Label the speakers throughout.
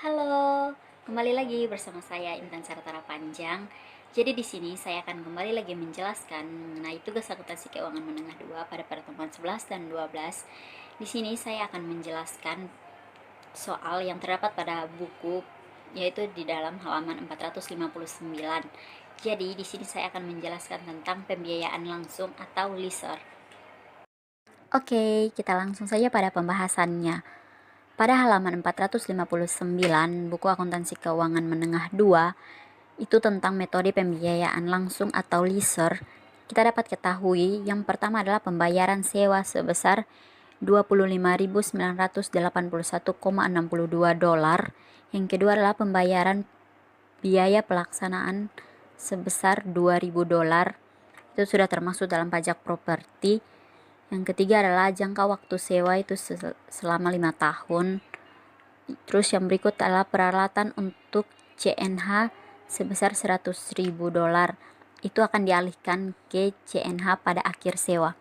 Speaker 1: Halo, kembali lagi bersama saya Intan Sartara Panjang. Jadi di sini saya akan kembali lagi menjelaskan mengenai tugas akuntansi keuangan menengah 2 pada pertemuan 11 dan 12. Di sini saya akan menjelaskan soal yang terdapat pada buku, yaitu di dalam halaman 459. Jadi di sini saya akan menjelaskan tentang pembiayaan langsung atau leaser. Oke, kita langsung saja pada pembahasannya. Pada halaman 459, buku akuntansi keuangan menengah 2, itu tentang metode pembiayaan langsung atau leaser. Kita dapat ketahui yang pertama adalah pembayaran sewa sebesar $25.981,62. Yang kedua adalah pembayaran biaya pelaksanaan sebesar $2.000. Itu sudah termasuk dalam pajak properti. Yang ketiga adalah jangka waktu sewa itu selama 5 tahun. Terus yang berikut adalah peralatan untuk CNH sebesar $100.000. Itu akan dialihkan ke CNH pada akhir sewa.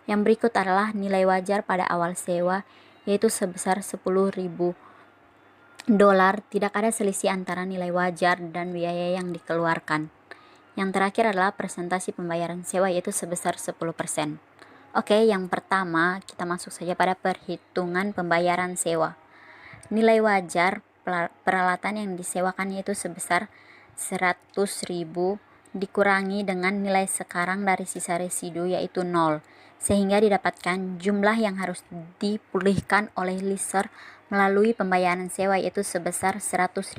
Speaker 1: Yang berikut adalah nilai wajar pada awal sewa, yaitu sebesar $10.000. Tidak ada selisih antara nilai wajar dan biaya yang dikeluarkan. Yang terakhir adalah presentasi pembayaran sewa, yaitu sebesar 10%. Oke, yang pertama kita masuk saja pada perhitungan pembayaran sewa. Nilai wajar peralatan yang disewakan yaitu sebesar 100.000 dikurangi dengan nilai sekarang dari sisa residu yaitu 0, sehingga didapatkan jumlah yang harus dipulihkan oleh leaser melalui pembayaran sewa yaitu sebesar $100.000.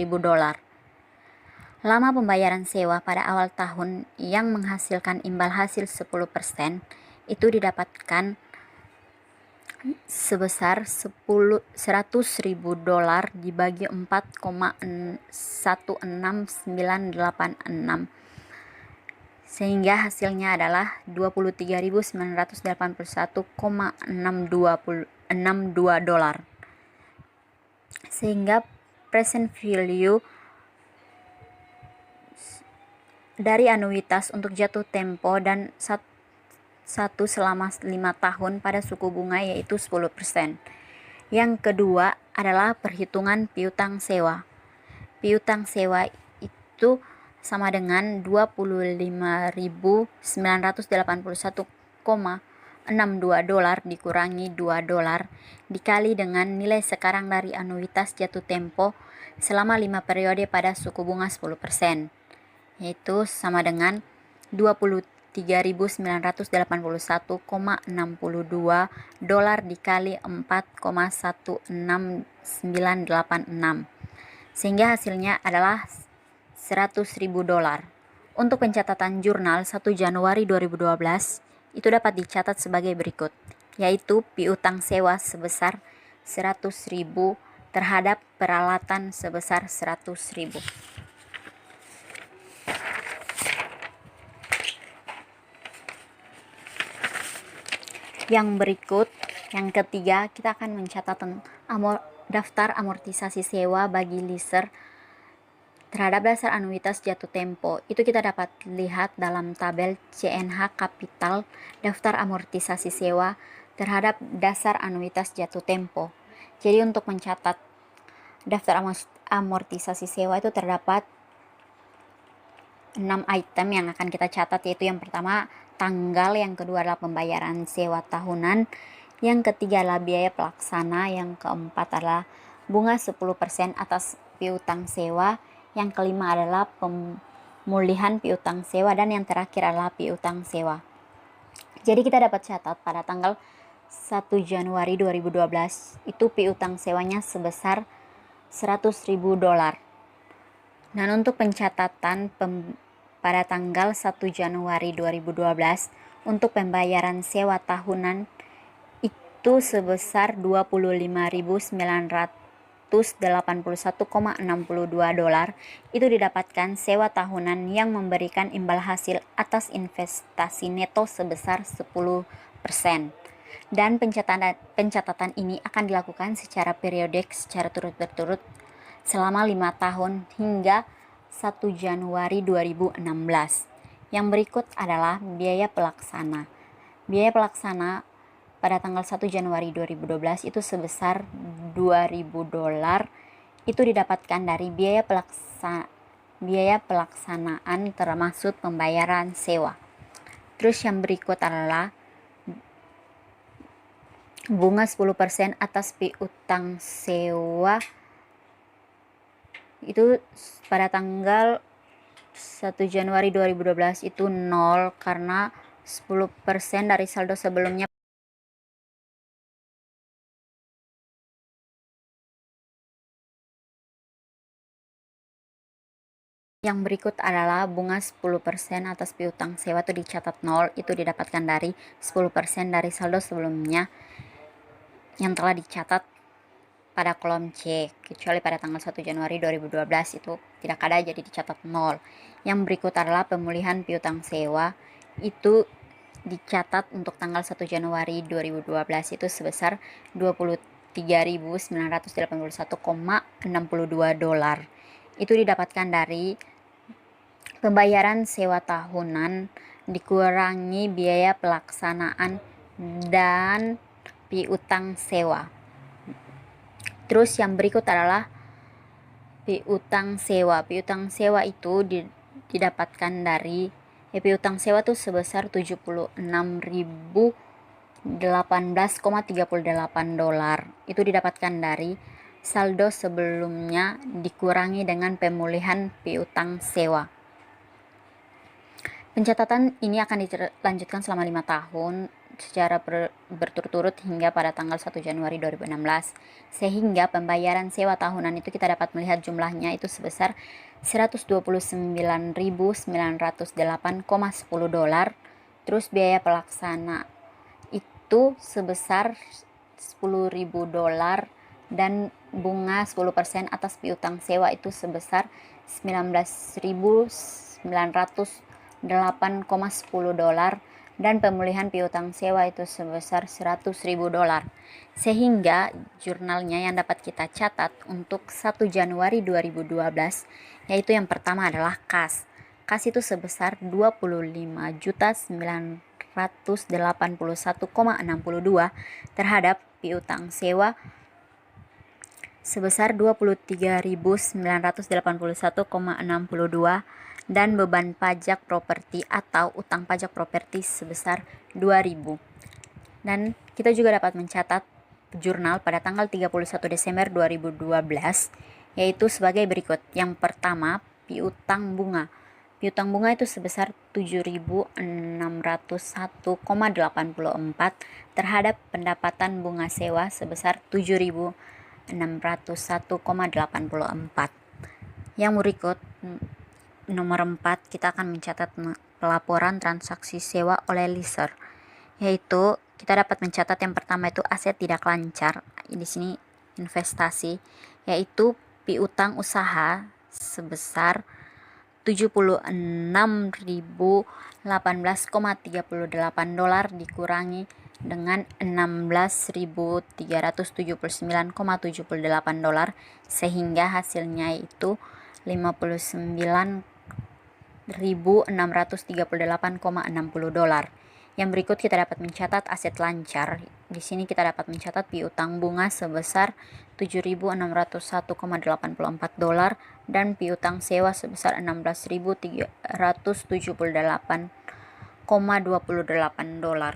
Speaker 1: Lama pembayaran sewa pada awal tahun yang menghasilkan imbal hasil 10% itu didapatkan sebesar $100.000 dibagi 4,16986, sehingga hasilnya adalah $23.981,622. Sehingga present value dari anuitas untuk jatuh tempo dan satu selama 5 tahun pada suku bunga yaitu 10%. Yang kedua adalah perhitungan piutang sewa. Piutang sewa itu sama dengan $25.981,62 dikurangi $2 dikali dengan nilai sekarang dari anuitas jatuh tempo selama 5 periode pada suku bunga 10%, yaitu sama dengan $23.981,62 dikali 4,16986, sehingga hasilnya adalah $100.000. Untuk pencatatan jurnal 1 Januari 2012 itu dapat dicatat sebagai berikut, yaitu piutang sewa sebesar $100.000 terhadap peralatan sebesar $100.000. Yang berikut, yang ketiga, kita akan mencatat daftar amortisasi sewa bagi leaser terhadap dasar anuitas jatuh tempo. Itu kita dapat lihat dalam tabel CNH Kapital daftar amortisasi sewa terhadap dasar anuitas jatuh tempo. Jadi untuk mencatat daftar amortisasi sewa itu terdapat 6 item yang akan kita catat, yaitu yang pertama tanggal, yang kedua adalah pembayaran sewa tahunan, yang ketiga adalah biaya pelaksana, yang keempat adalah bunga 10% atas piutang sewa, yang kelima adalah pemulihan piutang sewa, dan yang terakhir adalah piutang sewa. Jadi kita dapat catat pada tanggal 1 Januari 2012 itu piutang sewanya sebesar $100.000. Dan untuk pencatatan pada tanggal 1 Januari 2012 untuk pembayaran sewa tahunan itu sebesar $25.981,62. Itu didapatkan sewa tahunan yang memberikan imbal hasil atas investasi neto sebesar 10%. Dan pencatatan ini akan dilakukan secara periodik, secara turut-berturut selama 5 tahun hingga 1 Januari 2016. Yang berikut adalah biaya pelaksana. Biaya pelaksana pada tanggal 1 Januari 2012 itu sebesar $2.000, itu didapatkan dari biaya pelaksanaan termasuk pembayaran sewa. Terus yang berikut adalah bunga 10% atas piutang sewa itu pada tanggal 1 Januari 2012 itu 0 karena 10% dari saldo sebelumnya. Yang berikut adalah bunga 10% atas piutang sewa itu dicatat 0, itu didapatkan dari 10% dari saldo sebelumnya yang telah dicatat pada kolom C, kecuali pada tanggal 1 Januari 2012 itu tidak ada, jadi dicatat 0. Yang berikut adalah pemulihan piutang sewa, itu dicatat untuk tanggal 1 Januari 2012 itu sebesar 23.981,62 dolar. Itu didapatkan dari pembayaran sewa tahunan dikurangi biaya pelaksanaan dan piutang sewa. Terus yang berikut adalah piutang sewa. Piutang sewa itu didapatkan dari piutang sewa itu sebesar 76.018,38 dolar. Itu didapatkan dari saldo sebelumnya dikurangi dengan pemulihan piutang sewa. Pencatatan ini akan dilanjutkan selama 5 tahun secara berturut-turut hingga pada tanggal 1 Januari 2016, sehingga pembayaran sewa tahunan itu kita dapat melihat jumlahnya itu sebesar 129.908,10 dolar. Terus biaya pelaksana itu sebesar 10.000 dolar dan bunga 10% atas piutang sewa itu sebesar 19.908,10 dolar dan pemulihan piutang sewa itu sebesar 100.000 dolar. Sehingga jurnalnya yang dapat kita catat untuk 1 Januari 2012 yaitu yang pertama adalah kas. Kas itu sebesar 25.981,62 terhadap piutang sewa sebesar 23.981,62 dan beban pajak properti atau utang pajak properti sebesar 2.000. Dan kita juga dapat mencatat jurnal pada tanggal 31 Desember 2012 yaitu sebagai berikut. Yang pertama, piutang bunga. Piutang bunga itu sebesar 7.601,84 terhadap pendapatan bunga sewa sebesar 7.601,84. Yang berikut nomor 4 kita akan mencatat pelaporan transaksi sewa oleh leaser, yaitu kita dapat mencatat yang pertama itu aset tidak lancar. Di sini investasi, yaitu piutang usaha sebesar 76.018,38 dolar dikurangi dengan 16.379,78 dolar sehingga hasilnya itu 59.638,60 dolar. Yang berikut kita dapat mencatat aset lancar. Di sini kita dapat mencatat piutang bunga sebesar 7.601,84 dolar dan piutang sewa sebesar 16.378,28 dolar.